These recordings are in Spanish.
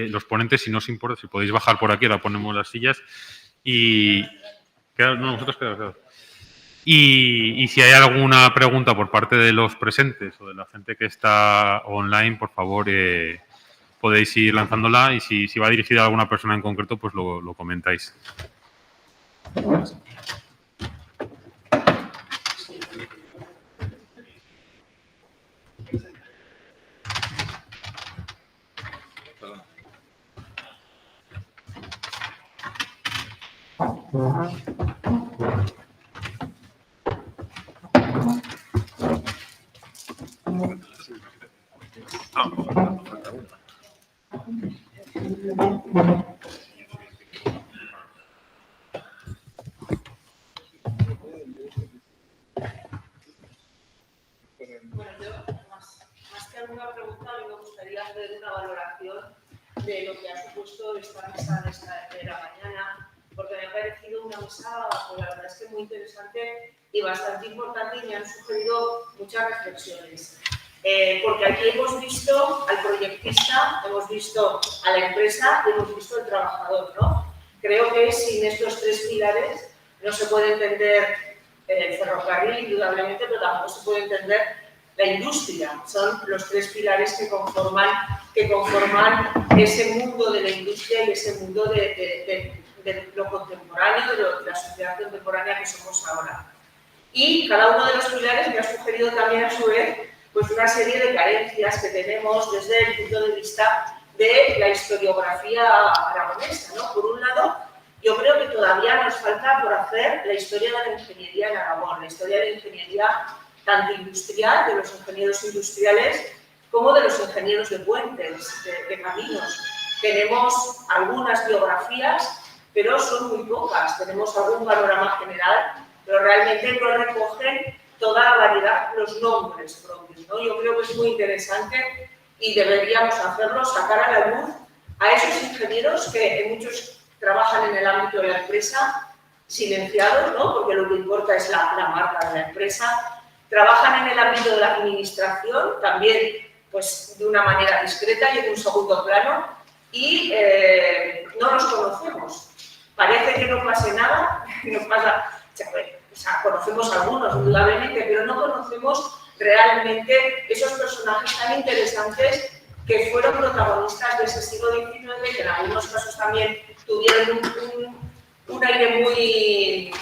los ponentes, si no os importa, si podéis bajar por aquí, ahora ponemos las sillas. Y nosotros quedamos. Y si hay alguna pregunta por parte de los presentes o de la gente que está online, por favor, podéis ir lanzándola, y si va dirigida a alguna persona en concreto, pues lo comentáis. Bueno, yo, más que alguna pregunta, a mí me gustaría hacer una valoración de lo que ha supuesto esta mesa de la mañana, porque me ha parecido una mesa, pues, la verdad es que muy interesante y bastante importante, y me han sugerido muchas reflexiones. Porque aquí hemos visto al proyectista, hemos visto a la empresa y hemos visto al trabajador, ¿no? Creo que sin estos tres pilares no se puede entender el ferrocarril, indudablemente, pero tampoco se puede entender la industria. Son los tres pilares que conforman ese mundo de la industria y ese mundo de lo contemporáneo, de la sociedad contemporánea que somos ahora. Y cada uno de los pilares me ha sugerido también, a su vez, pues una serie de carencias que tenemos desde el punto de vista de la historiografía aragonesa, ¿no? Por un lado, yo creo que todavía nos falta por hacer la historia de la ingeniería en Aragón, la historia de la ingeniería tanto industrial, de los ingenieros industriales, como de los ingenieros de puentes, de caminos. Tenemos algunas biografías, pero son muy pocas. Tenemos algún panorama general, pero realmente no recogen toda la variedad, los nombres propios, ¿no? Yo creo que es muy interesante y deberíamos hacerlo, sacar a la luz a esos ingenieros que muchos trabajan en el ámbito de la empresa, silenciados, ¿no? Porque lo que importa es la marca de la empresa. Trabajan en el ámbito de la administración, también pues, de una manera discreta y en un segundo plano, y no los conocemos. Parece que no pase nada, no pasa, o sea, conocemos algunos, indudablemente, pero no conocemos realmente esos personajes tan interesantes que fueron protagonistas de ese siglo XIX, que en algunos casos también tuvieron un aire muy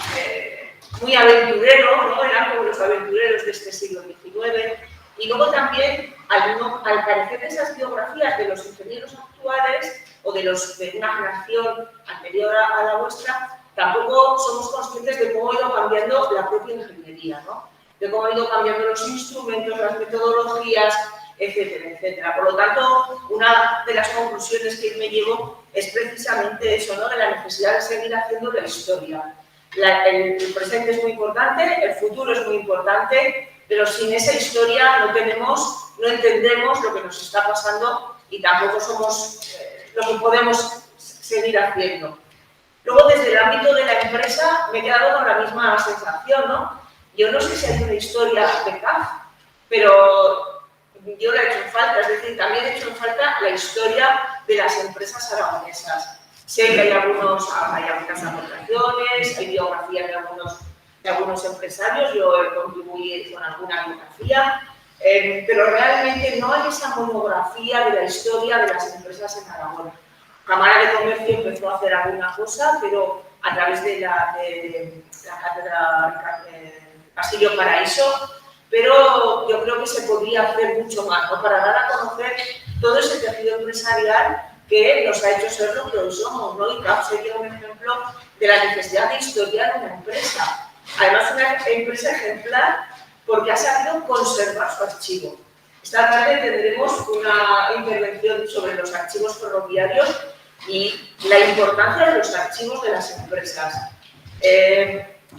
aventurero, ¿no? Eran como los aventureros de este siglo XIX. Y luego también, al carecer de esas biografías de los ingenieros actuales o de una generación anterior a la vuestra, tampoco somos conscientes de cómo ha ido cambiando la propia ingeniería, ¿no? De cómo han ido cambiando los instrumentos, las metodologías, etcétera, etcétera. Por lo tanto, una de las conclusiones que me llevo es precisamente eso, ¿no? De la necesidad de seguir haciendo la historia. El presente es muy importante, el futuro es muy importante, pero sin esa historia no entendemos lo que nos está pasando y tampoco somos lo que podemos seguir haciendo. Luego, desde el ámbito de la empresa, me he quedado con la misma sensación, ¿no? Yo no sé si hay una historia de CAF, pero yo la he hecho en falta, es decir, también he hecho en falta la historia de las empresas aragonesas. Sé que hay algunas aportaciones, hay biografías de algunos empresarios, yo he contribuido con alguna biografía, pero realmente no hay esa monografía de la historia de las empresas en Aragón. Cámara de Comercio empezó a hacer alguna cosa, pero a través de la cátedra Castillo Paraíso, pero yo creo que se podría hacer mucho más, ¿no? Para dar a conocer todo ese tejido empresarial que nos ha hecho ser lo que hoy somos, ¿no? Y CAF sería un ejemplo de la necesidad de historiar una empresa. Además, una empresa ejemplar porque ha sabido conservar su archivo. Esta tarde tendremos una intervención sobre los archivos ferroviarios y la importancia de los archivos de las empresas.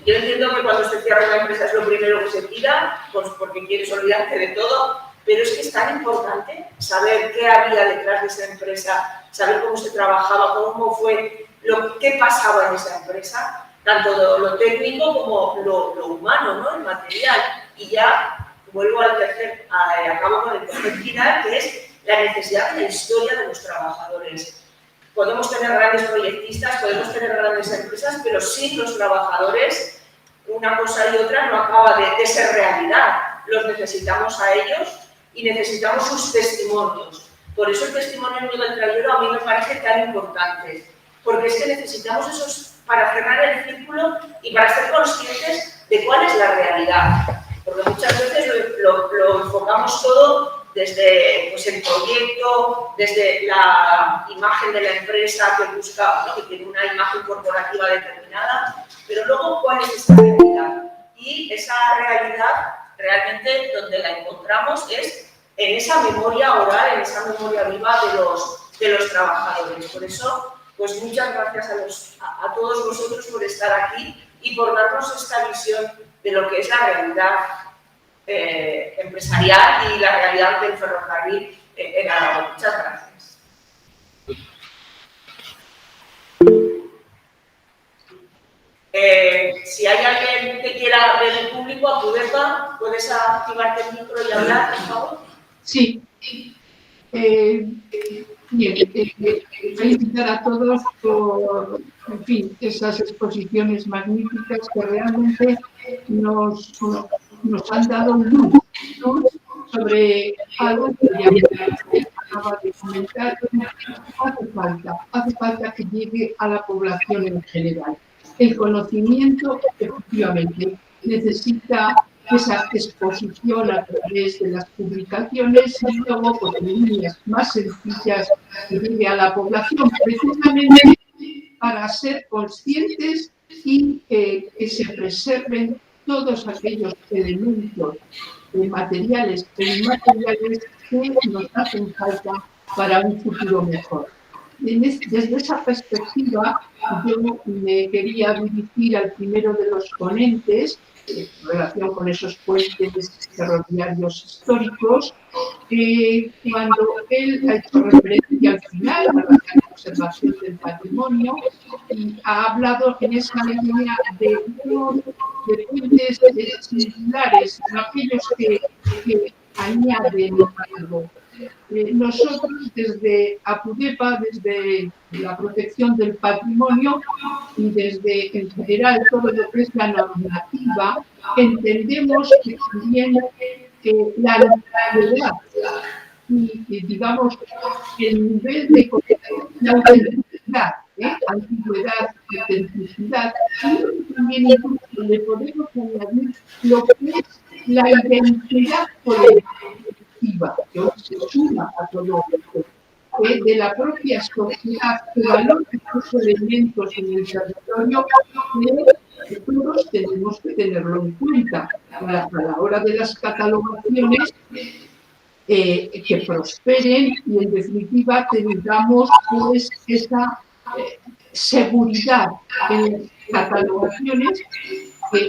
Yo entiendo que cuando se cierra una empresa es lo primero que se tira, pues porque quieres olvidarte de todo, pero es que es tan importante saber qué había detrás de esa empresa, saber cómo se trabajaba, cómo fue, qué pasaba en esa empresa, tanto lo técnico como lo humano, ¿no? El material. Y ya vuelvo acabo con el tercer pilar, que es la necesidad de la historia de los trabajadores. Podemos tener grandes proyectistas, podemos tener grandes empresas, pero sin los trabajadores, una cosa y otra no acaba de ser realidad. Los necesitamos a ellos y necesitamos sus testimonios. Por eso el testimonio de Miguel Trayero a mí me parece tan importante, porque es que necesitamos esos para cerrar el círculo y para ser conscientes de cuál es la realidad. Porque muchas veces lo enfocamos todo desde pues, el proyecto, desde la imagen de la empresa que busca, ¿no? Que tiene una imagen corporativa determinada, pero luego cuál es esa realidad. Y esa realidad realmente donde la encontramos es en esa memoria oral, en esa memoria viva de los trabajadores. Por eso, pues muchas gracias a todos vosotros por estar aquí y por darnos esta visión de lo que es la realidad empresarial y la realidad del ferrocarril en Aragón. Muchas gracias. Si hay alguien que quiera ver el público, Apudepa, ¿puedes activarte el micro y hablar, por favor? Sí. Felicitar a todos por, en fin, esas exposiciones magníficas que realmente nos han dado luz, ¿no? Sobre algo que ya acaba de comentar. Hace falta que llegue a la población en general. El conocimiento, efectivamente, necesita esa exposición a través de las publicaciones y luego por líneas más sencillas que llegue a la población, precisamente para ser conscientes y que se preserven todos aquellos elementos materiales e inmateriales que nos hacen falta para un futuro mejor. Desde esa perspectiva, yo me quería dirigir al primero de los ponentes en relación con esos puentes ferroviarios históricos, cuando él ha hecho referencia al final a la conservación del patrimonio y ha hablado en esa línea de puentes singulares, aquellos que añaden algo. Nosotros desde Apudepa, desde la protección del patrimonio y desde en general todo lo que es la normativa, entendemos que también la antigüedad y digamos el nivel de la autenticidad, antigüedad y autenticidad, y también incluso le podemos añadir lo que es la identidad colectiva, que hoy se suma a todo esto, de la propia sociedad que valora estos elementos en el territorio, que todos tenemos que tenerlo en cuenta a la hora de las catalogaciones, que prosperen y en definitiva tengamos pues esa seguridad en las catalogaciones que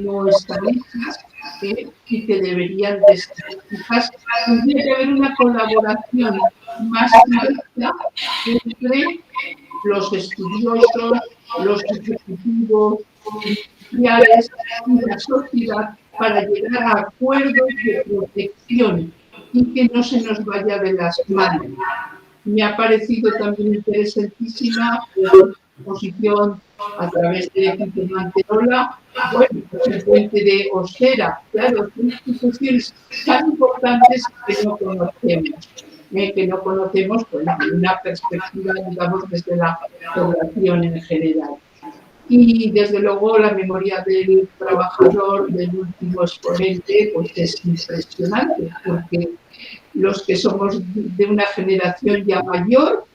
no están hechas y que deberían de estar hechas. Tendría que haber una colaboración más directa entre los estudiosos, los ejecutivos, industriales y la sociedad para llegar a acuerdos de protección y que no se nos vaya de las manos. Me ha parecido también interesantísima la exposición a través del equipo de Manterola, bueno, el puente de Ostera, claro, son instituciones tan importantes que no conocemos pues, en una perspectiva, digamos, desde la población en general. Y desde luego la memoria del trabajador, del último exponente, pues es impresionante, porque los que somos de una generación ya mayor,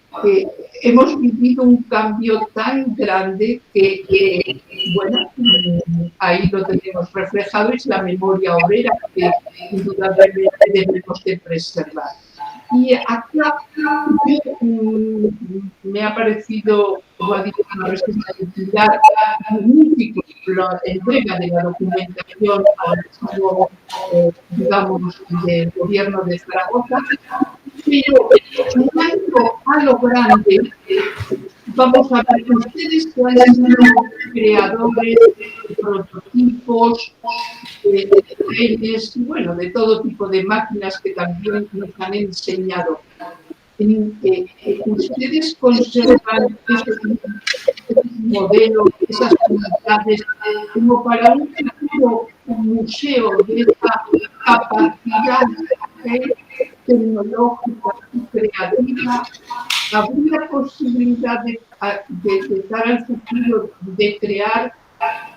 hemos vivido un cambio tan grande que bueno, ahí lo tenemos reflejado, es la memoria obrera que indudablemente debemos de preservar. Y acá me ha parecido, como ha dicho la responsabilidad, magnífico la entrega de la documentación al archivo, digamos, del gobierno de Zaragoza, pero sumando a lo grande, vamos a ver ustedes cuáles son los creadores, prototipos, de trenes, bueno, de todo tipo de máquinas que también nos han enseñado. Ustedes conservan ese modelo, esas unidades, como para un futuro museo de esa capacidad tecnológica y creativa. ¿Habría posibilidad de cara al futuro de crear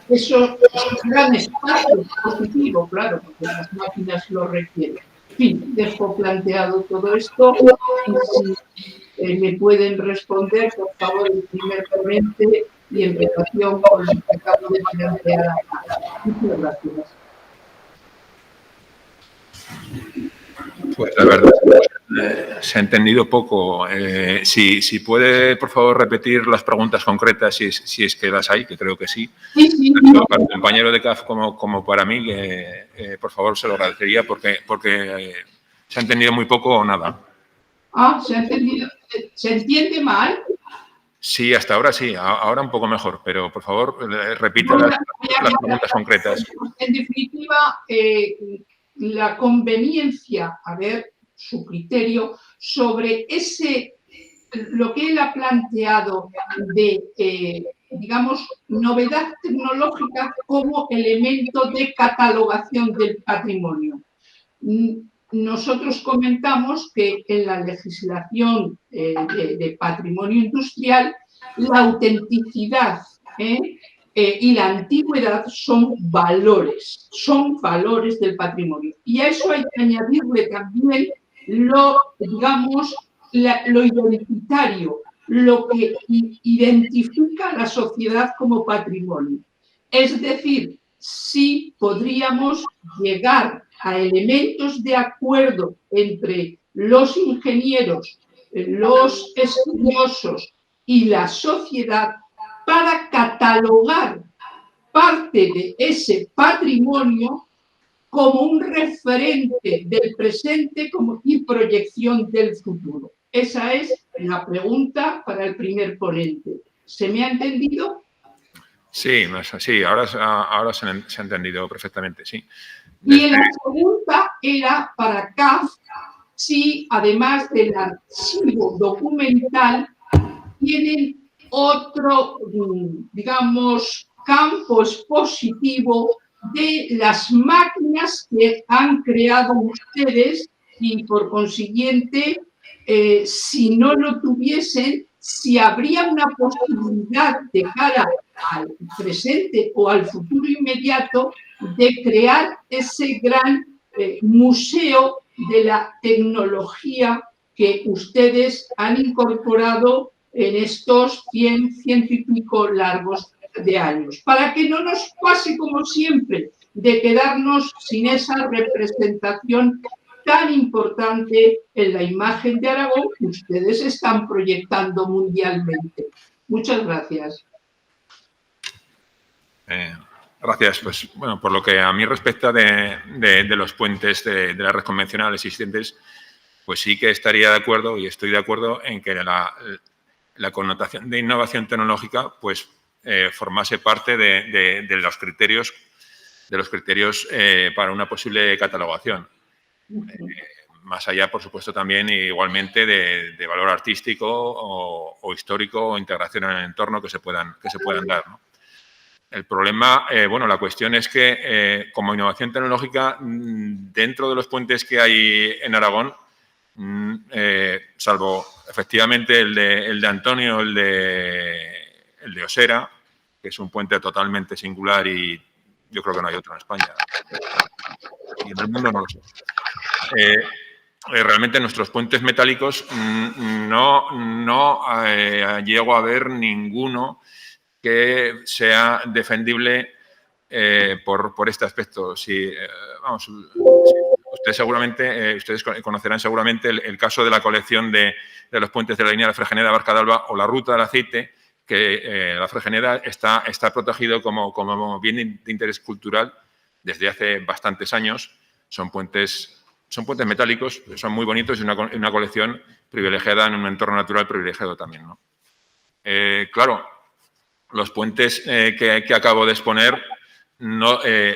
esos grandes espacios positivos? Claro, porque las máquinas lo requieren. En fin, dejo planteado todo esto y si me pueden responder, por favor, el primer ponente y en relación con lo que acabo de plantear. Muchas gracias. Pues la verdad se ha entendido poco. Si puede, por favor, repetir las preguntas concretas, si es que las hay, que creo que sí. Sí. Tanto para el compañero de CAF como para mí, por favor, se lo agradecería porque se ha entendido muy poco o nada. ¿Se ha entendido? ¿Se entiende mal? Sí, hasta ahora sí, ahora un poco mejor, pero por favor, repita las preguntas concretas. En definitiva, la conveniencia, a ver, su criterio sobre lo que él ha planteado de, digamos, novedad tecnológica como elemento de catalogación del patrimonio. Nosotros comentamos que en la legislación de patrimonio industrial la autenticidad y la antigüedad son valores del patrimonio. Y a eso hay que añadirle también lo identitario, lo que identifica a la sociedad como patrimonio. Es decir, sí podríamos llegar a elementos de acuerdo entre los ingenieros, los estudiosos y la sociedad para catalogar parte de ese patrimonio como un referente del presente y proyección del futuro. Esa es la pregunta para el primer ponente. ¿Se me ha entendido? Sí, ahora se ha entendido perfectamente, sí. Y la pregunta era para CAF si, además del archivo documental, tienen otro, digamos, campo expositivo de las máquinas que han creado ustedes y, por consiguiente, si no lo tuviesen, si habría una posibilidad de cara al presente o al futuro inmediato de crear ese gran museo de la tecnología que ustedes han incorporado en estos 100 y pico largos de años, para que no nos pase como siempre de quedarnos sin esa representación tan importante en la imagen de Aragón que ustedes están proyectando mundialmente. Muchas gracias. Gracias. Pues, bueno, por lo que a mí respecta de los puentes de la red convencional existentes, pues sí que estaría de acuerdo y estoy de acuerdo en que la connotación de innovación tecnológica pues formase parte de los criterios para una posible catalogación. Más allá, por supuesto, también igualmente de valor artístico o histórico o integración en el entorno que se puedan dar, ¿no? El problema, la cuestión es que como innovación tecnológica, dentro de los puentes que hay en Aragón, salvo efectivamente el de Antonio, el de Osera, que es un puente totalmente singular y yo creo que no hay otro en España. Y en el mundo no lo sé. Realmente nuestros puentes metálicos no llego a ver ninguno que sea defendible por este aspecto. Ustedes conocerán seguramente el caso de la colección de los puentes de la línea de la Fregeneda Barca d'Alba o la ruta del aceite, que la Fregeneda está protegido como bien de interés cultural desde hace bastantes años. Son puentes metálicos, son muy bonitos y una colección privilegiada en un entorno natural privilegiado también, ¿no? Claro, los puentes que acabo de exponer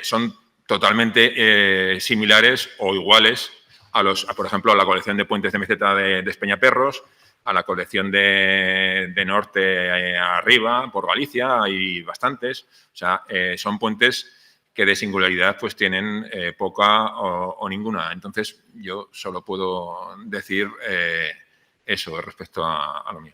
son totalmente similares o iguales por ejemplo, a la colección de puentes de meseta de Espeñaperros, a la colección de norte arriba, por Galicia, hay bastantes. O sea, son puentes que de singularidad pues tienen poca o ninguna. Entonces, yo solo puedo decir eso respecto a lo mío.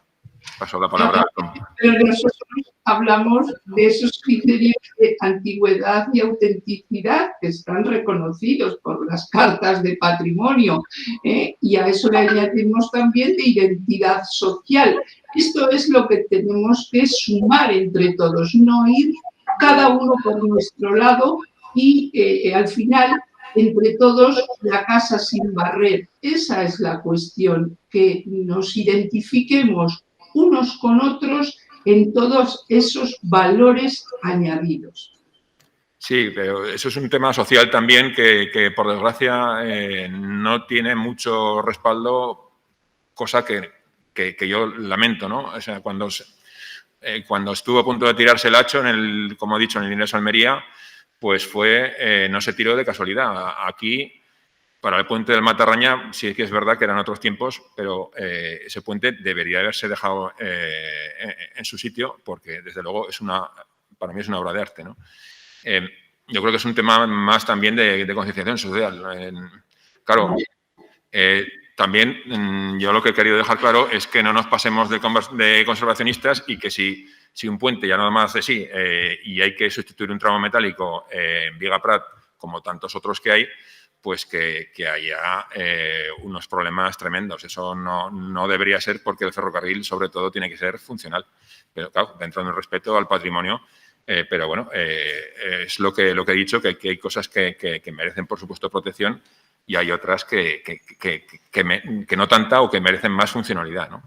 Paso la palabra a Tom. Pero nosotros hablamos de esos criterios de antigüedad y autenticidad que están reconocidos por las cartas de patrimonio, y a eso le añadimos también de identidad social. Esto es lo que tenemos que sumar entre todos, no ir cada uno por nuestro lado y al final, entre todos, la casa sin barrer. Esa es la cuestión, que nos identifiquemos unos con otros en todos esos valores añadidos. Sí, pero eso es un tema social también que por desgracia, no tiene mucho respaldo, cosa que yo lamento, ¿no? O sea, cuando estuvo a punto de tirarse el hacho, como he dicho, en el Inés Almería, pues no se tiró de casualidad. Aquí, para el puente del Matarraña, sí que es verdad que eran otros tiempos, pero ese puente debería haberse dejado en su sitio, porque desde luego para mí es una obra de arte, ¿no? Yo creo que es un tema más también de concienciación social. Claro, también yo lo que he querido dejar claro es que no nos pasemos de conservacionistas y que si un puente ya nada más de sí y hay que sustituir un tramo metálico en Viga Prat, como tantos otros que hay, pues que haya unos problemas tremendos. Eso no debería ser, porque el ferrocarril, sobre todo, tiene que ser funcional. Pero, claro, dentro del respeto al patrimonio. Pero, bueno, es lo que he dicho, que hay cosas que merecen, por supuesto, protección, y hay otras que no tanta o que merecen más funcionalidad, ¿no?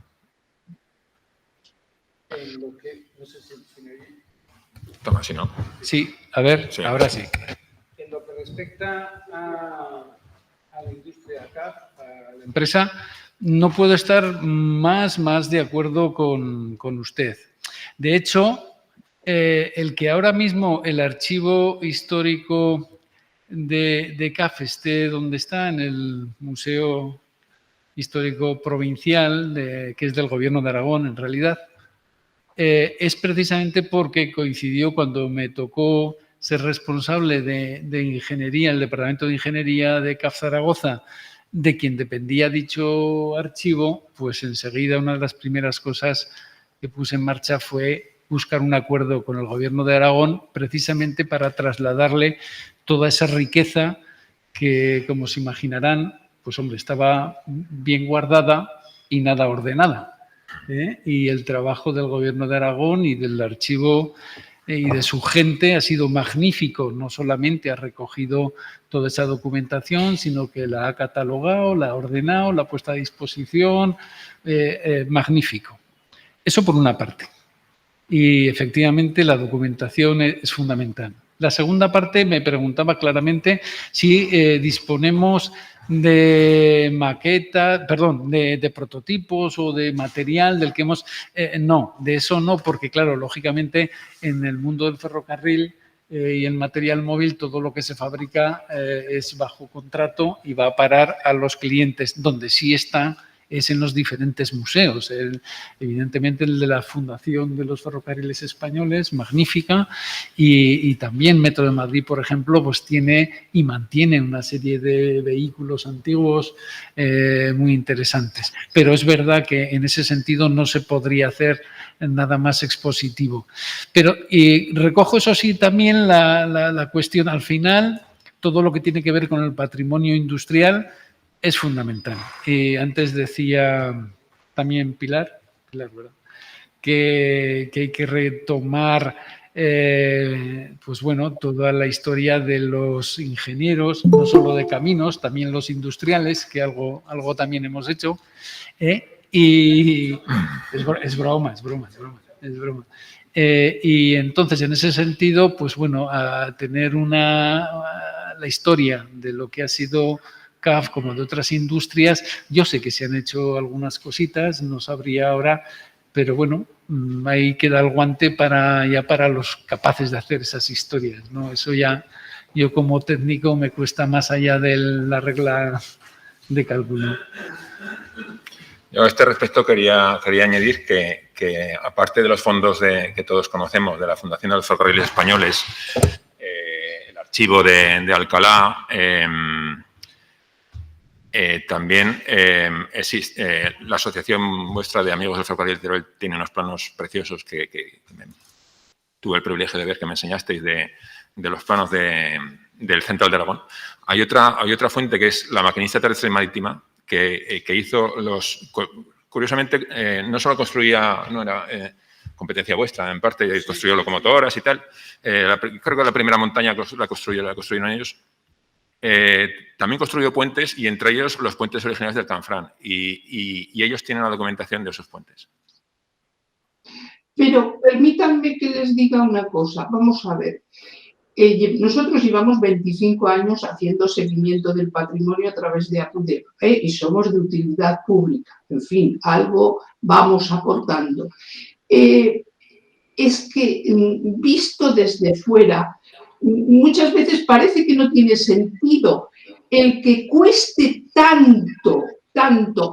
No sé si me oye. Toma, si no. Sí, a ver, sí. Ahora sí. En lo que respecta a la industria CAF, a la empresa, no puedo estar más de acuerdo con usted. De hecho, el que ahora mismo el archivo histórico de CAF esté donde está, en el Museo Histórico Provincial, que es del Gobierno de Aragón, en realidad, es precisamente porque coincidió cuando me tocó ser responsable de ingeniería, el Departamento de Ingeniería de CAF Zaragoza, de quien dependía dicho archivo, pues enseguida una de las primeras cosas que puse en marcha fue buscar un acuerdo con el Gobierno de Aragón, precisamente para trasladarle toda esa riqueza que, como se imaginarán, pues hombre, estaba bien guardada y nada ordenada. Y el trabajo del Gobierno de Aragón y del archivo y de su gente ha sido magnífico. No solamente ha recogido toda esa documentación, sino que la ha catalogado, la ha ordenado, la ha puesto a disposición. Magnífico. Eso por una parte. Y efectivamente la documentación es fundamental. La segunda parte me preguntaba claramente si disponemos de maquetas, perdón, de prototipos o de material del que hemos... no, de eso no, porque claro, lógicamente en el mundo del ferrocarril y el material móvil todo lo que se fabrica es bajo contrato y va a parar a los clientes. Donde sí está es en los diferentes museos. Evidentemente el de la Fundación de los Ferrocarriles Españoles, magnífica, y también Metro de Madrid, por ejemplo, pues tiene y mantiene una serie de vehículos antiguos muy interesantes. Pero es verdad que en ese sentido no se podría hacer nada más expositivo. Pero recojo, eso sí, también la cuestión al final, todo lo que tiene que ver con el patrimonio industrial es fundamental. Antes decía también Pilar, ¿verdad? Que hay que retomar pues bueno, toda la historia de los ingenieros, no solo de caminos, también los industriales, que algo también hemos hecho. Y es broma. Y entonces, en ese sentido, pues bueno, a tener la historia de lo que ha sido CAF, como de otras industrias. Yo sé que se han hecho algunas cositas, no sabría ahora, pero bueno, ahí queda el guante para los capaces de hacer esas historias, ¿no? Eso ya yo como técnico me cuesta más allá de la regla de cálculo. Yo a este respecto quería añadir que aparte de los fondos que todos conocemos, de la Fundación de los Ferrocarriles Españoles, el archivo de Alcalá, también existe la Asociación vuestra de Amigos del Ferrocarril de Teruel, tiene unos planos preciosos que tuve el privilegio de ver, que me enseñasteis de los planos del Central de Aragón. Hay otra fuente que es la Maquinista Terrestre y Marítima, que hizo curiosamente, no solo construía, no era competencia vuestra, en parte construyó locomotoras y tal. Creo que la primera montaña la construyeron ellos. También construyó puentes y entre ellos los puentes originales del Canfrán. Y ellos tienen la documentación de esos puentes. Pero permítanme que les diga una cosa. Vamos a ver. Nosotros llevamos 25 años haciendo seguimiento del patrimonio a través de APUDEP, y somos de utilidad pública. En fin, algo vamos aportando. Es que, visto desde fuera, muchas veces parece que no tiene sentido el que cueste tanto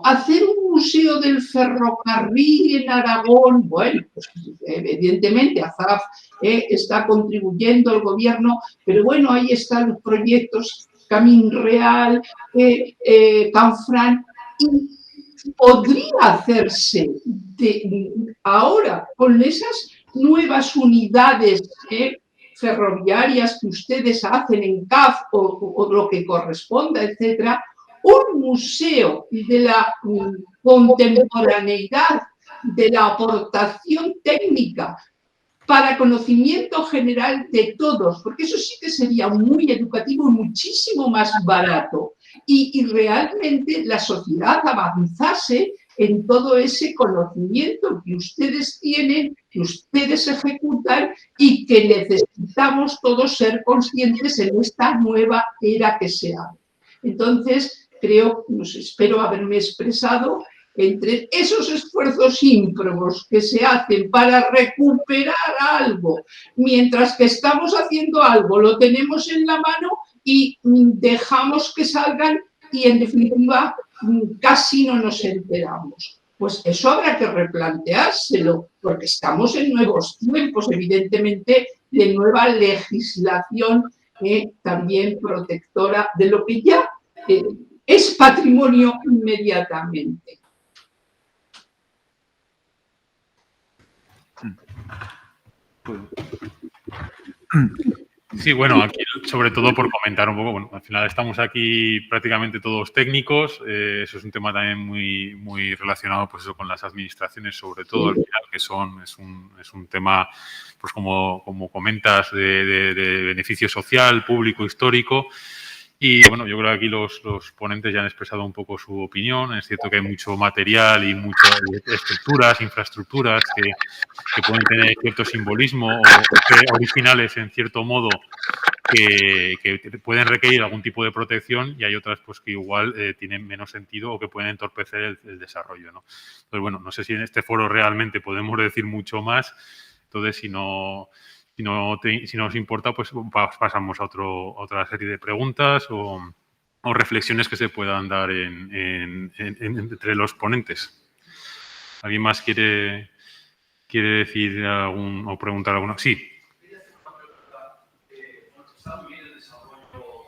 hacer un museo del ferrocarril en Aragón. Bueno, pues evidentemente AZAF está contribuyendo al gobierno, pero bueno, ahí están los proyectos Camín Real, Canfrán, y podría hacerse ahora con esas nuevas unidades ferroviarias que ustedes hacen en CAF o lo que corresponda, etcétera, un museo de la contemporaneidad, de la aportación técnica para conocimiento general de todos, porque eso sí que sería muy educativo y muchísimo más barato, y realmente la sociedad avanzase en todo ese conocimiento que ustedes tienen, que ustedes ejecutan y que necesitamos todos ser conscientes en esta nueva era que se abre. Entonces, espero haberme expresado entre esos esfuerzos ímprobos que se hacen para recuperar algo, mientras que estamos haciendo algo, lo tenemos en la mano y dejamos que salgan y, en definitiva, casi no nos enteramos. Pues eso habrá que replanteárselo, porque estamos en nuevos tiempos, evidentemente, de nueva legislación también protectora de lo que ya es patrimonio inmediatamente. Sí, bueno, aquí sobre todo por comentar un poco, bueno, al final estamos aquí prácticamente todos técnicos, eso es un tema también muy relacionado pues eso, con las administraciones, sobre todo al final, que es un tema, pues como comentas, de beneficio social, público, histórico. Y bueno, yo creo que aquí los ponentes ya han expresado un poco su opinión. Es cierto que hay mucho material y muchas estructuras, infraestructuras que pueden tener cierto simbolismo o originales en cierto modo que pueden requerir algún tipo de protección, y hay otras pues que igual tienen menos sentido o que pueden entorpecer el desarrollo, ¿no? Entonces, bueno, no sé si en este foro realmente podemos decir mucho más. Entonces, si no os importa, pues pasamos a otra serie de preguntas o reflexiones que se puedan dar entre los ponentes. ¿Alguien más quiere decir o preguntar alguna? Sí. Está muy bien el desarrollo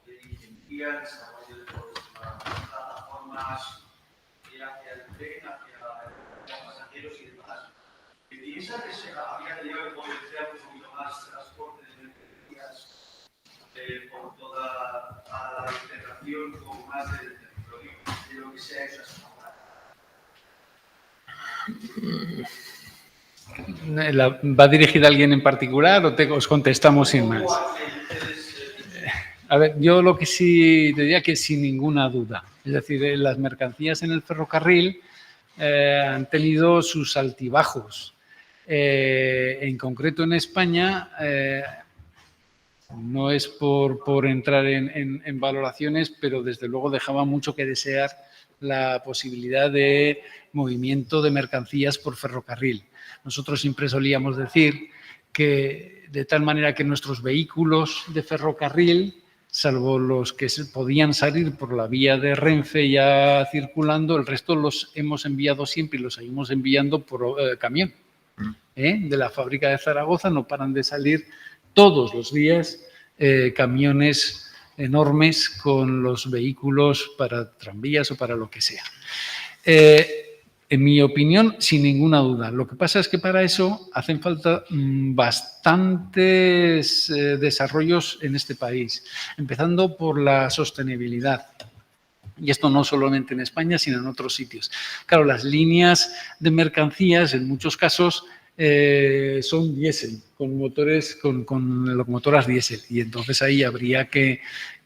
de ingeniería, el desarrollo de las plataformas hacia el tren, hacia los pasajeros y demás. ¿Piensa que habría que llegar a potenciar un poquito más transporte de mercancías por toda la integración con más del territorio de lo que se ha hecho hasta ahora? ¿Va dirigida a alguien en particular o os contestamos sin más? A ver, yo lo que sí diría que sin ninguna duda. Es decir, las mercancías en el ferrocarril han tenido sus altibajos. En concreto en España, no es por entrar en valoraciones, pero desde luego dejaba mucho que desear la posibilidad de movimiento de mercancías por ferrocarril. Nosotros siempre solíamos decir que de tal manera que nuestros vehículos de ferrocarril, salvo los que podían salir por la vía de Renfe ya circulando, el resto los hemos enviado siempre y los seguimos enviando por camión. De la fábrica de Zaragoza no paran de salir todos los días camiones enormes con los vehículos para tranvías o para lo que sea. En mi opinión, sin ninguna duda. Lo que pasa es que para eso hacen falta bastantes desarrollos en este país, empezando por la sostenibilidad. Y esto no solamente en España, sino en otros sitios. Claro, las líneas de mercancías, en muchos casos, son diésel, con motores, con locomotoras diésel. Y entonces ahí habría que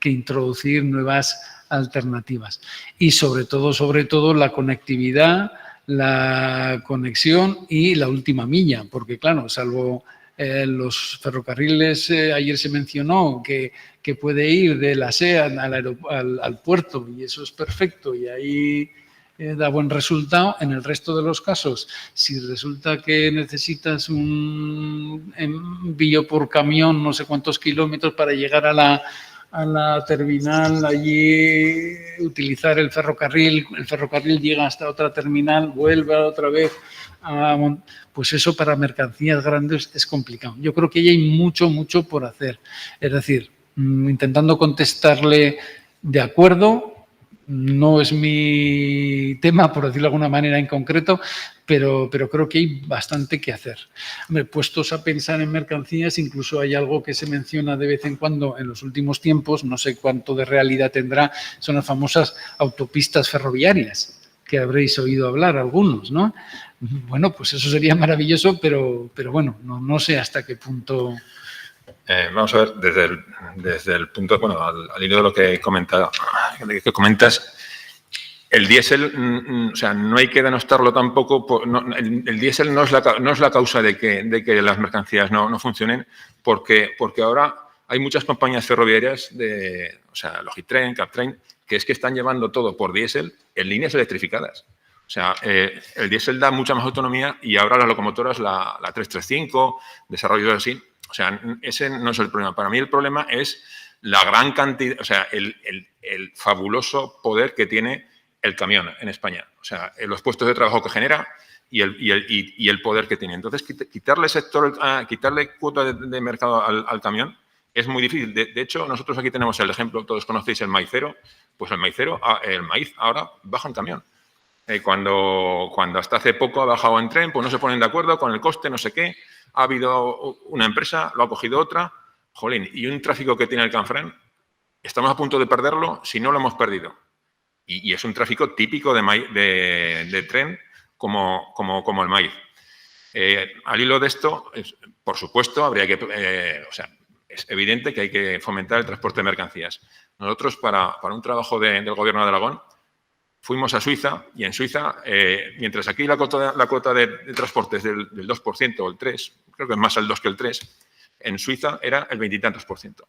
introducir nuevas alternativas. Y sobre todo, la conectividad, la conexión y la última milla, porque claro, salvo los ferrocarriles, ayer se mencionó que puede ir de la SEAT al puerto y eso es perfecto y ahí da buen resultado. En el resto de los casos, si resulta que necesitas un envío por camión, no sé cuántos kilómetros para llegar a la terminal, allí utilizar el ferrocarril llega hasta otra terminal, vuelve otra vez, pues eso para mercancías grandes es complicado. Yo creo que ahí hay mucho por hacer. Es decir, intentando contestarle de acuerdo, no es mi tema, por decirlo de alguna manera en concreto, pero creo que hay bastante que hacer. Hombre, puestos a pensar en mercancías, incluso hay algo que se menciona de vez en cuando en los últimos tiempos, no sé cuánto de realidad tendrá, son las famosas autopistas ferroviarias, que habréis oído hablar algunos, ¿no? Bueno, pues eso sería maravilloso, pero bueno, no sé hasta qué punto... Vamos a ver, desde el punto, bueno, al hilo de lo que comentas, el diésel, o sea, no hay que denostarlo tampoco. El diésel no es la causa de que las mercancías no funcionen, porque ahora hay muchas compañías ferroviarias, o sea, Logitren, Captrain, que están llevando todo por diésel en líneas electrificadas. O sea, el diésel da mucha más autonomía y ahora las locomotoras, la 335, desarrollos así. O sea, ese no es el problema. Para mí el problema es la gran cantidad, o sea, el fabuloso poder que tiene el camión en España. O sea, los puestos de trabajo que genera y el poder que tiene. Entonces, quitarle cuota de mercado al camión es muy difícil. De hecho, nosotros aquí tenemos el ejemplo, todos conocéis el maicero. Pues el maíz ahora baja en camión. Cuando hasta hace poco ha bajado en tren, pues no se ponen de acuerdo con el coste, no sé qué. Ha habido una empresa, lo ha cogido otra, jolín, y un tráfico que tiene el Canfranc, estamos a punto de perderlo si no lo hemos perdido. Y es un tráfico típico de tren como el maíz. Al hilo de esto, por supuesto, habría que, o sea, es evidente que hay que fomentar el transporte de mercancías. Nosotros, para un trabajo del Gobierno de Aragón, fuimos a Suiza y en Suiza, mientras aquí la cuota de transporte es del 2% o el 3%, creo que es más el 2 que el 3%, en Suiza era el 20 y tantos %.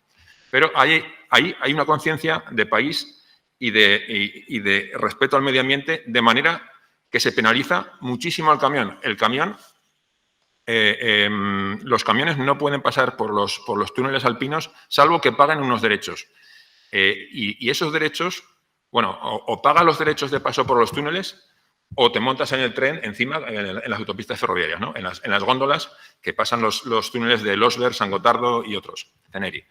Pero ahí hay una conciencia de país y de respeto al medio ambiente, de manera que se penaliza muchísimo al camión. Los camiones no pueden pasar por los túneles alpinos, salvo que paguen unos derechos. Y esos derechos... Bueno, o pagas los derechos de paso por los túneles o te montas en el tren encima en las autopistas ferroviarias, ¿no? En las góndolas que pasan los túneles de Losler, San Gotardo y otros, Teneri.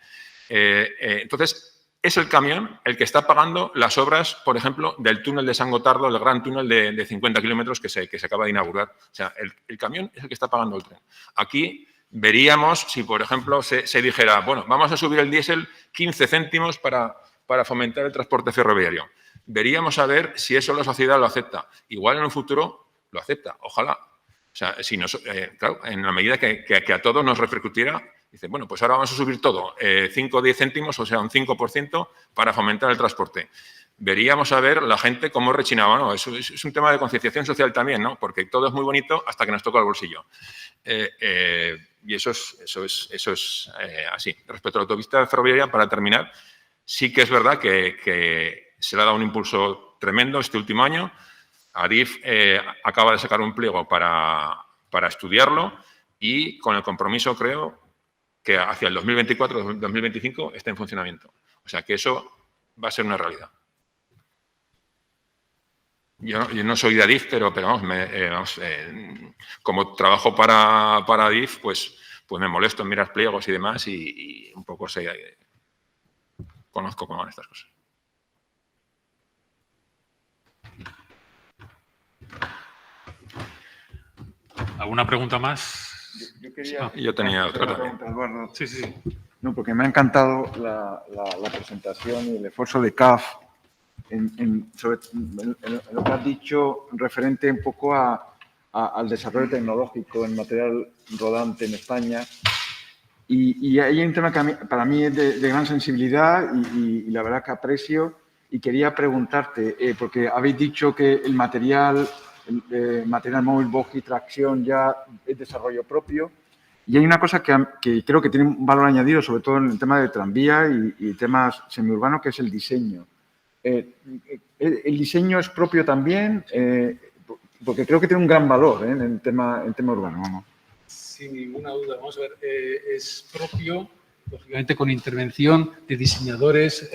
Entonces, es el camión el que está pagando las obras, por ejemplo, del túnel de San Gotardo, el gran túnel de 50 kilómetros que se acaba de inaugurar. O sea, el camión es el que está pagando el tren. Aquí veríamos si, por ejemplo, se dijera, bueno, vamos a subir el diésel 15 céntimos para fomentar el transporte ferroviario. Veríamos a ver si eso la sociedad lo acepta. Igual en un futuro lo acepta, ojalá. O sea, claro, en la medida que a todos nos repercutiera, dice, bueno, pues ahora vamos a subir todo, 5 o 10 céntimos, o sea, un 5% para fomentar el transporte. Veríamos a ver la gente cómo rechinaba, ¿no? Eso es un tema de concienciación social también, ¿no? Porque todo es muy bonito hasta que nos toca el bolsillo. Y eso es así. Respecto a la autopista ferroviaria, para terminar, sí que es verdad que se le ha dado un impulso tremendo este último año. Adif acaba de sacar un pliego para estudiarlo y con el compromiso, creo, que hacia el 2024-2025 esté en funcionamiento. O sea, que eso va a ser una realidad. Yo no soy de Adif, pero vamos, como trabajo para Adif, pues me molesto en mirar pliegos y demás y un poco conozco cómo van estas cosas. ¿Alguna pregunta más? Yo tenía otra pregunta, Eduardo. Sí. No, porque me ha encantado la presentación y el esfuerzo de CAF en lo que has dicho referente un poco al desarrollo tecnológico en material rodante en España. Y hay un tema que para mí es de gran sensibilidad y la verdad que aprecio. Y quería preguntarte, porque habéis dicho que el material móvil, bogie, tracción ya es desarrollo propio. Y hay una cosa que creo que tiene un valor añadido, sobre todo en el tema de tranvía y temas semiurbanos, que es el diseño. ¿El diseño es propio también? Porque creo que tiene un gran valor en el tema urbano. Vamos. Sin ninguna duda. Vamos a ver, es propio, lógicamente con intervención de diseñadores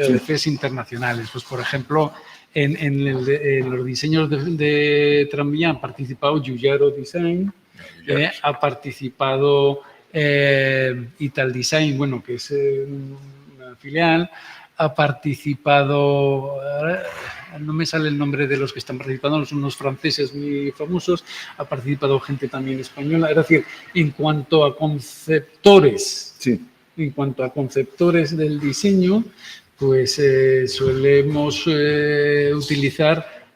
internacionales. Pues, por ejemplo, en los diseños de tranvía han participado Giugiaro Design, ha participado Ital Design, bueno, que es una filial, ha participado, no me sale el nombre de los que están participando, son unos franceses muy famosos, ha participado gente también española, es decir, en cuanto a conceptores, del diseño, pues solemos utilizar,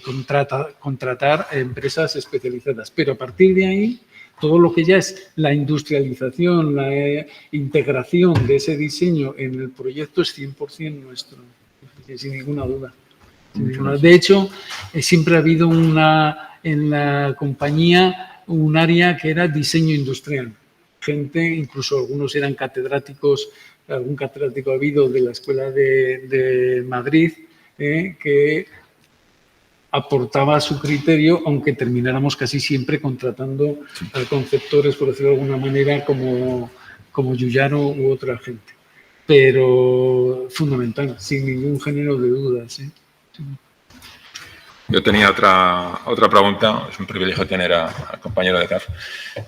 contratar empresas especializadas, pero a partir de ahí, todo lo que ya es la industrialización, la integración de ese diseño en el proyecto es 100% nuestro, sin ninguna duda. De hecho, siempre ha habido en la compañía un área que era diseño industrial. Gente, incluso algunos eran catedráticos, algún catedrático ha habido de la Escuela de Madrid, que aportaba su criterio, aunque termináramos casi siempre contratando a conceptores, por decirlo de alguna manera, como Giugiaro u otra gente. Pero fundamental, sin ningún género de dudas. Sí. Yo tenía otra pregunta, es un privilegio tener al compañero de CAF.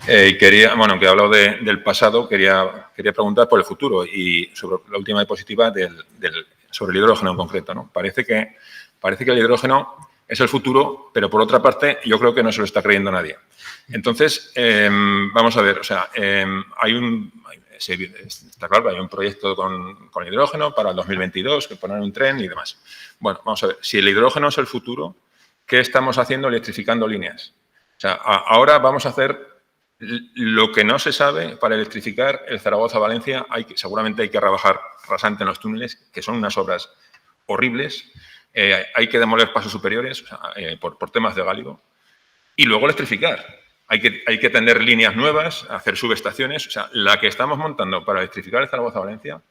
Quería, bueno, aunque he hablado del pasado, quería preguntar por el futuro y sobre la última diapositiva sobre el hidrógeno en concreto, ¿no? Parece que el hidrógeno es el futuro, pero por otra parte yo creo que no se lo está creyendo nadie. Entonces, vamos a ver, o sea, está claro, hay un proyecto con hidrógeno para el 2022, que ponen un tren y demás. Bueno, vamos a ver, si el hidrógeno es el futuro, ¿qué estamos haciendo electrificando líneas? O sea, ahora vamos a hacer lo que no se sabe para electrificar el Zaragoza-Valencia. Seguramente hay que rebajar rasante en los túneles, que son unas obras horribles. Hay que demoler pasos superiores, o sea, por temas de gálido. Y luego electrificar. Hay que tener líneas nuevas, hacer subestaciones. O sea, la que estamos montando para electrificar el Zaragoza-Valencia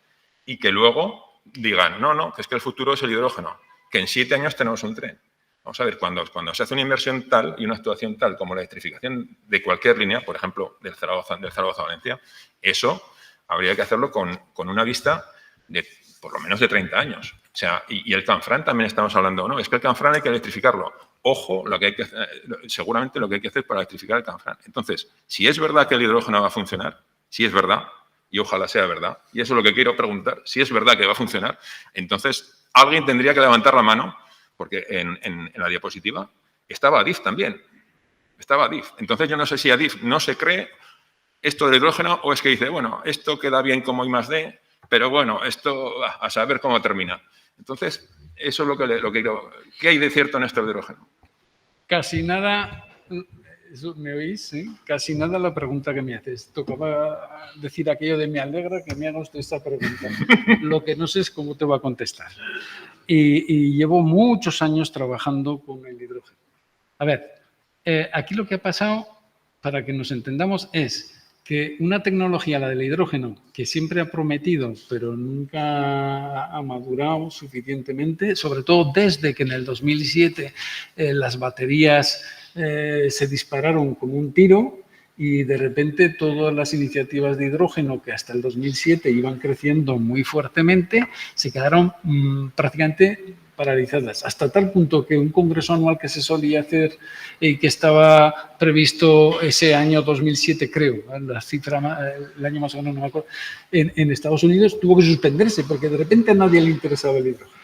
y que luego digan, no, que es que el futuro es el hidrógeno, que en 7 años tenemos un tren. Vamos a ver, cuando se hace una inversión tal y una actuación tal como la electrificación de cualquier línea, por ejemplo, del Zaragoza-Valencia, eso habría que hacerlo con una vista de por lo menos de 30 años. O sea, y el Canfrán también estamos hablando, ¿no? Es que el Canfrán hay que electrificarlo. Ojo, seguramente lo que hay que hacer para electrificar el Canfrán. Entonces, si es verdad que el hidrógeno va a funcionar, si es verdad, y ojalá sea verdad, y eso es lo que quiero preguntar, si es verdad que va a funcionar, entonces alguien tendría que levantar la mano, porque en la diapositiva estaba Adif también. Estaba Adif. Entonces yo no sé si Adif no se cree esto del hidrógeno o es que dice, bueno, esto queda bien como I+D, pero bueno, esto a saber cómo termina. Entonces, eso es lo que quiero. ¿Qué hay de cierto en esto del hidrógeno? Casi nada, ¿me oís? ¿Sí? Casi nada la pregunta que me haces. Tocaba decir aquello de me alegra que me haga usted esta pregunta. Lo que no sé es cómo te va a contestar. Y llevo muchos años trabajando con el hidrógeno. A ver, aquí lo que ha pasado, para que nos entendamos, es que una tecnología, la del hidrógeno, que siempre ha prometido, pero nunca ha madurado suficientemente, sobre todo desde que en el 2007 las baterías se dispararon como un tiro, y de repente todas las iniciativas de hidrógeno que hasta el 2007 iban creciendo muy fuertemente se quedaron prácticamente paralizadas, hasta tal punto que un congreso anual que se solía hacer y que estaba previsto ese año 2007, creo, la cifra, el año más o menos no me acuerdo, en Estados Unidos tuvo que suspenderse porque de repente a nadie le interesaba el hidrógeno.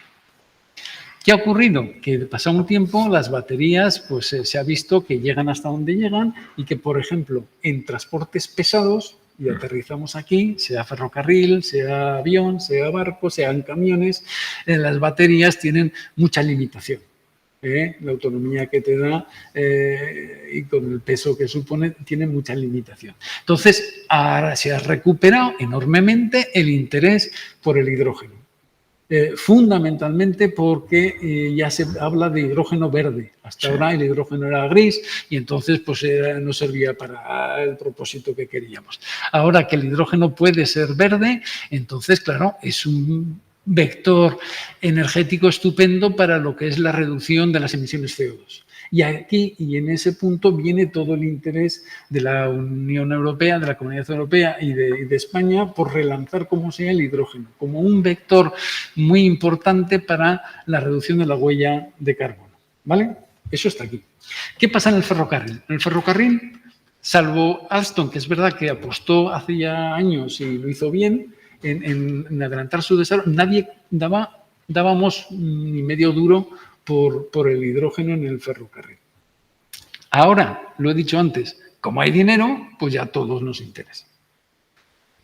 ¿Qué ha ocurrido? Que pasado un tiempo las baterías pues se ha visto que llegan hasta donde llegan y que, por ejemplo, en transportes pesados, y aterrizamos aquí, sea ferrocarril, sea avión, sea barco, sean camiones, las baterías tienen mucha limitación. La autonomía que te da y con el peso que supone tiene mucha limitación. Entonces, ahora se ha recuperado enormemente el interés por el hidrógeno. Fundamentalmente porque ya se habla de hidrógeno verde. Hasta ahora el hidrógeno era gris y entonces pues no servía para el propósito que queríamos. Ahora que el hidrógeno puede ser verde, entonces, claro, es un vector energético estupendo para lo que es la reducción de las emisiones CO2. Y aquí y en ese punto viene todo el interés de la Unión Europea, de la Comunidad Europea y de España por relanzar como sea el hidrógeno, como un vector muy importante para la reducción de la huella de carbono. ¿Vale? Eso está aquí. ¿Qué pasa en el ferrocarril? En el ferrocarril, salvo Alstom, que es verdad que apostó hace ya años y lo hizo bien en adelantar su desarrollo, nadie dábamos ni medio duro por el hidrógeno en el ferrocarril. Ahora, lo he dicho antes, como hay dinero, pues ya a todos nos interesa.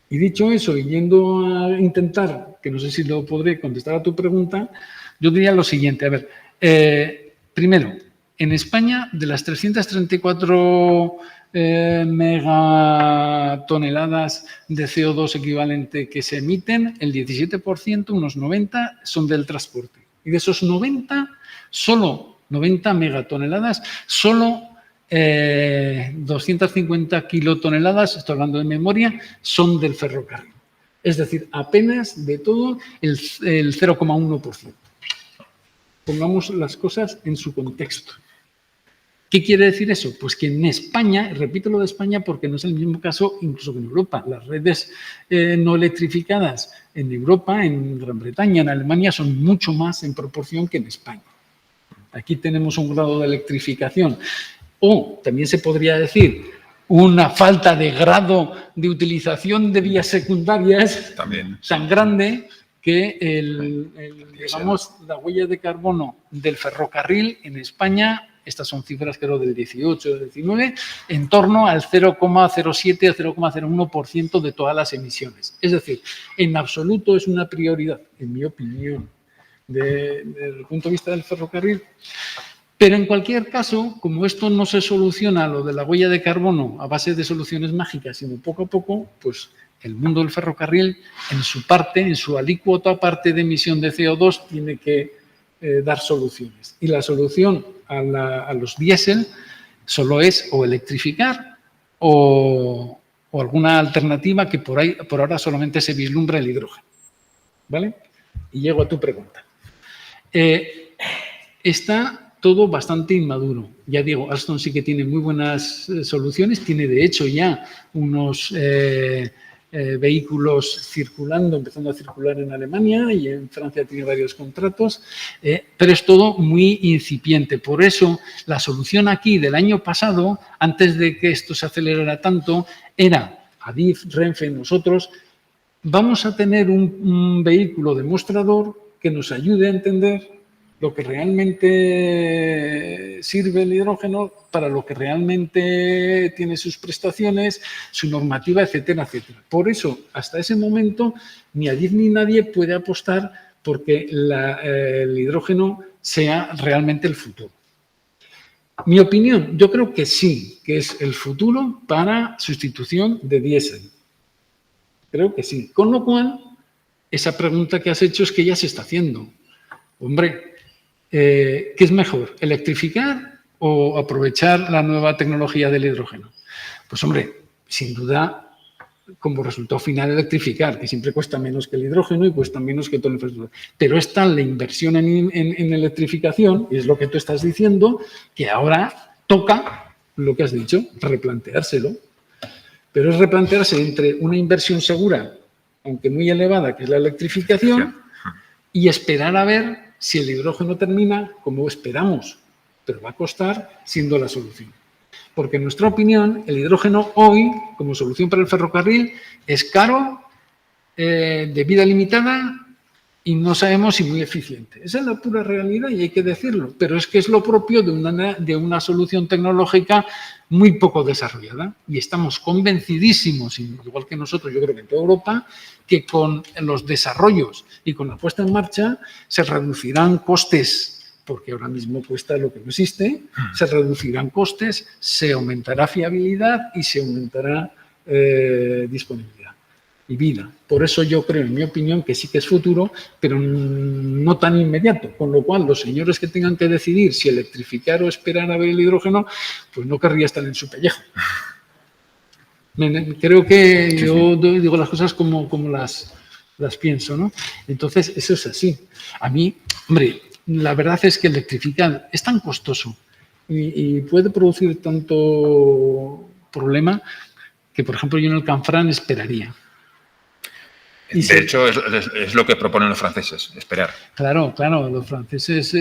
Y dicho eso, y yendo a intentar, que no sé si lo podré contestar a tu pregunta, yo diría lo siguiente. A ver, primero, en España, de las 334 megatoneladas de CO2 equivalente que se emiten, el 17%, unos 90, son del transporte. Y de esos 90, solo 90 megatoneladas, solo 250 kilotoneladas, estoy hablando de memoria, son del ferrocarril. Es decir, apenas de todo el 0,1%. Pongamos las cosas en su contexto. ¿Qué quiere decir eso? Pues que en España, repito lo de España porque no es el mismo caso incluso que en Europa, las redes no electrificadas en Europa, en Gran Bretaña, en Alemania son mucho más en proporción que en España. Aquí tenemos un grado de electrificación o también se podría decir una falta de grado de utilización de vías secundarias también tan grande que digamos, la huella de carbono del ferrocarril en España, estas son cifras creo del 18, del 19, en torno al 0,07 o 0,01% de todas las emisiones. Es decir, en absoluto es una prioridad, en mi opinión, desde el punto de vista del ferrocarril. Pero en cualquier caso, como esto no se soluciona, lo de la huella de carbono, a base de soluciones mágicas, sino poco a poco, pues el mundo del ferrocarril, en su parte, en su alícuota parte de emisión de CO2, tiene que dar soluciones. Y la solución a los diésel solo es o electrificar o alguna alternativa que por ahora solamente se vislumbra el hidrógeno. ¿Vale? Y llego a tu pregunta. Está todo bastante inmaduro. Ya digo, Alstom sí que tiene muy buenas soluciones, tiene de hecho ya unos vehículos circulando, empezando a circular en Alemania y en Francia tiene varios contratos, pero es todo muy incipiente. Por eso la solución aquí del año pasado, antes de que esto se acelerara tanto, era Adif, Renfe, nosotros, vamos a tener un vehículo demostrador que nos ayude a entender lo que realmente sirve el hidrógeno, para lo que realmente tiene sus prestaciones, su normativa, etcétera, etcétera. Por eso, hasta ese momento, ni Adif ni nadie puede apostar porque el hidrógeno sea realmente el futuro. Mi opinión, yo creo que sí, que es el futuro para sustitución de diésel. Creo que sí. Con lo cual, esa pregunta que has hecho es que ya se está haciendo. Hombre, ¿qué es mejor? ¿Electrificar o aprovechar la nueva tecnología del hidrógeno? Pues hombre, sin duda, como resultado final, electrificar, que siempre cuesta menos que el hidrógeno y cuesta menos que toda la infraestructura. Pero es tal la inversión en electrificación, y es lo que tú estás diciendo, que ahora toca, lo que has dicho, replanteárselo. Pero es replantearse entre una inversión segura, aunque muy elevada, que es la electrificación, y esperar a ver si el hidrógeno termina como esperamos, pero va a costar siendo la solución. Porque en nuestra opinión, el hidrógeno hoy, como solución para el ferrocarril, es caro, de vida limitada y no sabemos si muy eficiente. Esa es la pura realidad y hay que decirlo, pero es que es lo propio de una solución tecnológica muy poco desarrollada y estamos convencidísimos, igual que nosotros, yo creo que en toda Europa, que con los desarrollos y con la puesta en marcha se reducirán costes, porque ahora mismo cuesta lo que no existe, se reducirán costes, se aumentará fiabilidad y se aumentará disponibilidad y vida. Por eso yo creo, en mi opinión, que sí que es futuro, pero no tan inmediato. Con lo cual, los señores que tengan que decidir si electrificar o esperar a ver el hidrógeno, pues no querría estar en su pellejo. Creo que yo digo las cosas como las pienso, ¿no? Entonces, eso es así. A mí, hombre, la verdad es que electrificar es tan costoso y puede producir tanto problema que, por ejemplo, yo en el Canfranc esperaría. De hecho, es lo que proponen los franceses, esperar. Claro, los franceses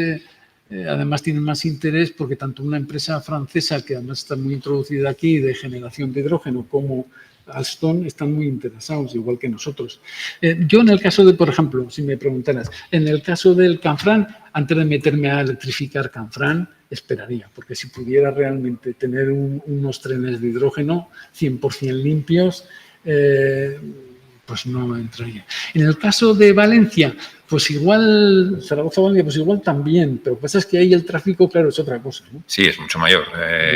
además tienen más interés porque tanto una empresa francesa, que además está muy introducida aquí, de generación de hidrógeno, como Alstom, están muy interesados, igual que nosotros. Yo en el caso de, por ejemplo, si me preguntaras, en el caso del Canfranc, antes de meterme a electrificar Canfranc, esperaría, porque si pudiera realmente tener unos trenes de hidrógeno 100% limpios, pues no entraría. En el caso de Valencia, pues igual, Zaragoza-Valencia, pues igual también, pero lo que pasa es que ahí el tráfico, claro, es otra cosa, ¿no? Sí, es mucho mayor,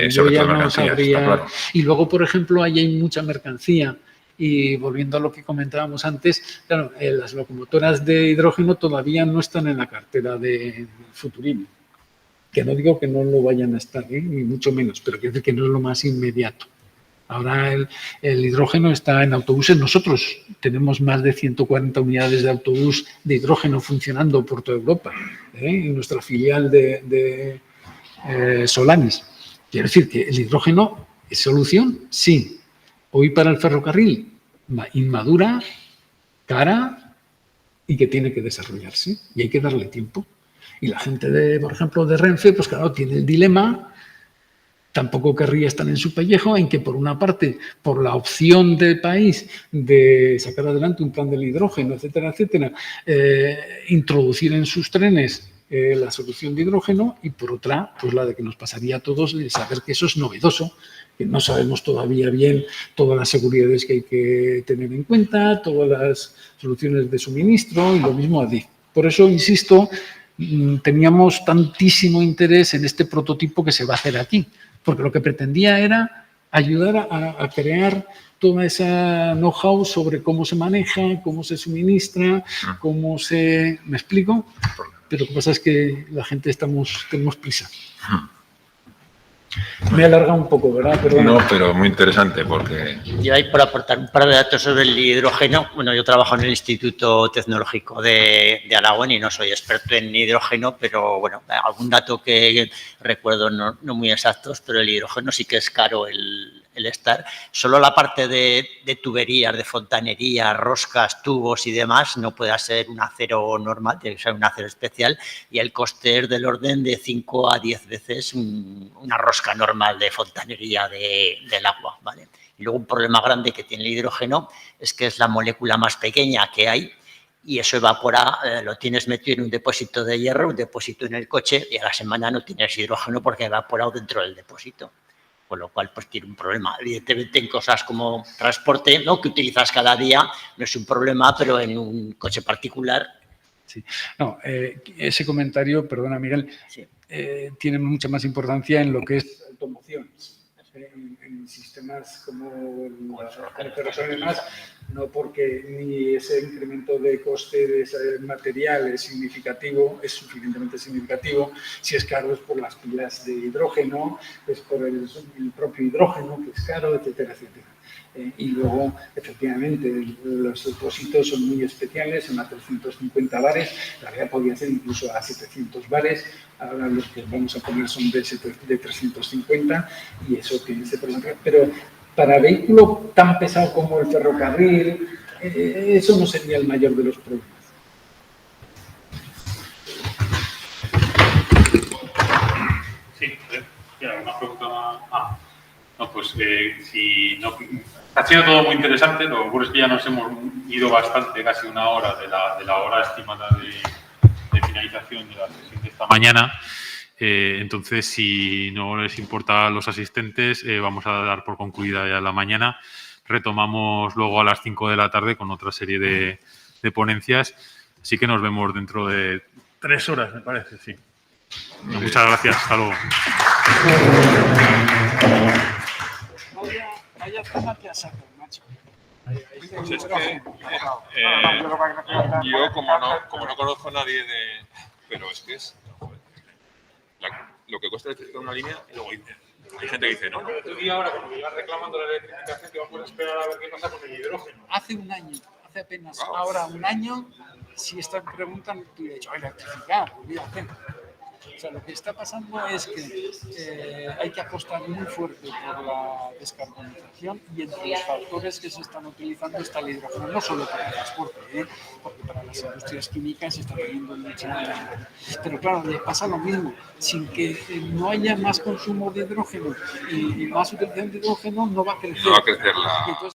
Yo sobre ya todo no mercancías, sabría. está claro. Y luego, por ejemplo, ahí hay mucha mercancía. Y volviendo a lo que comentábamos antes, claro, las locomotoras de hidrógeno todavía no están en la cartera de Futurini. Que no digo que no lo vayan a estar, ni mucho menos, pero quiero decir que no es lo más inmediato. Ahora el hidrógeno está en autobuses. Nosotros tenemos más de 140 unidades de autobús de hidrógeno funcionando por toda Europa, en nuestra filial de Solanis. Quiero decir que el hidrógeno es solución, sí. Hoy para el ferrocarril, inmadura, cara y que tiene que desarrollarse y hay que darle tiempo. Y la gente, por ejemplo, de Renfe, pues claro, tiene el dilema. Tampoco querría estar en su pellejo en que, por una parte, por la opción del país de sacar adelante un plan del hidrógeno, etcétera, etcétera, introducir en sus trenes la solución de hidrógeno y, por otra, pues la de que nos pasaría a todos de saber que eso es novedoso, que no sabemos todavía bien todas las seguridades que hay que tener en cuenta, todas las soluciones de suministro y lo mismo ADIF. Por eso, insisto, teníamos tantísimo interés en este prototipo que se va a hacer aquí, porque lo que pretendía era ayudar a crear toda esa know-how sobre cómo se maneja, cómo se suministra, cómo se... ¿Me explico? Pero lo que pasa es que la gente tenemos prisa. Me he alargado un poco, ¿verdad? Perdón. No, pero muy interesante porque... Yo ahí por aportar un par de datos sobre el hidrógeno. Bueno, yo trabajo en el Instituto Tecnológico de Aragón y no soy experto en hidrógeno, pero bueno, algún dato que recuerdo no muy exactos, pero el hidrógeno sí que es caro el estar. Solo la parte de tuberías, de fontanería, roscas, tubos y demás no puede ser un acero normal, tiene que ser un acero especial y el coste es del orden de 5 a 10 veces una rosca normal de fontanería del agua, ¿vale? Y luego un problema grande que tiene el hidrógeno es que es la molécula más pequeña que hay y eso evapora, lo tienes metido en un depósito de hierro, un depósito en el coche y a la semana no tienes hidrógeno porque ha evaporado dentro del depósito. Con lo cual, pues tiene un problema. Evidentemente, en cosas como transporte, ¿no?, que utilizas cada día, no es un problema, pero en un coche particular... Sí. No, ese comentario, perdona, Miguel, sí, tiene mucha más importancia en lo que es automoción. En sistemas como el ferrocarril y demás, no porque ni ese incremento de coste de ese material es significativo, es suficientemente significativo, si es caro es por las pilas de hidrógeno, es por el propio hidrógeno que es caro, etcétera, etcétera. Y luego, efectivamente, los depósitos son muy especiales, son a 350 bares, la realidad podría ser incluso a 700 bares, ahora los que vamos a poner son de 350 y eso tiene ese problema. Pero para vehículo tan pesado como el ferrocarril, eso no sería el mayor de los problemas. Sí, una pregunta más. No, pues si no, ha sido todo muy interesante, lo que ocurre es que ya nos hemos ido bastante, casi una hora de la hora estimada de finalización de la sesión de esta mañana. Entonces, si no les importa a los asistentes, vamos a dar por concluida ya la mañana. Retomamos luego a las 5 de la tarde con otra serie de ponencias. Así que nos vemos dentro de 3 horas, me parece, sí. Muchas gracias. Hasta luego. Pues es que yo como no conozco a nadie de... Pero es que es... lo que cuesta electrificar una línea y luego dice... Hay gente que dice, no. Y ahora, cuando llevan reclamando la electrificación, que vamos a esperar a ver qué pasa con el hidrógeno. Hace un año, hace apenas ahora un año, si esta pregunta me hubiera dicho, electrificar, olvídate. O sea, lo que está pasando es que hay que apostar muy fuerte por la descarbonización y entre los factores que se están utilizando está el hidrógeno, no solo para el transporte, porque para las industrias químicas se está teniendo mucho hidrógeno. Pero claro, le pasa lo mismo, sin que no haya más consumo de hidrógeno y más utilización de hidrógeno, no va a crecer. No va a crecer la... Entonces,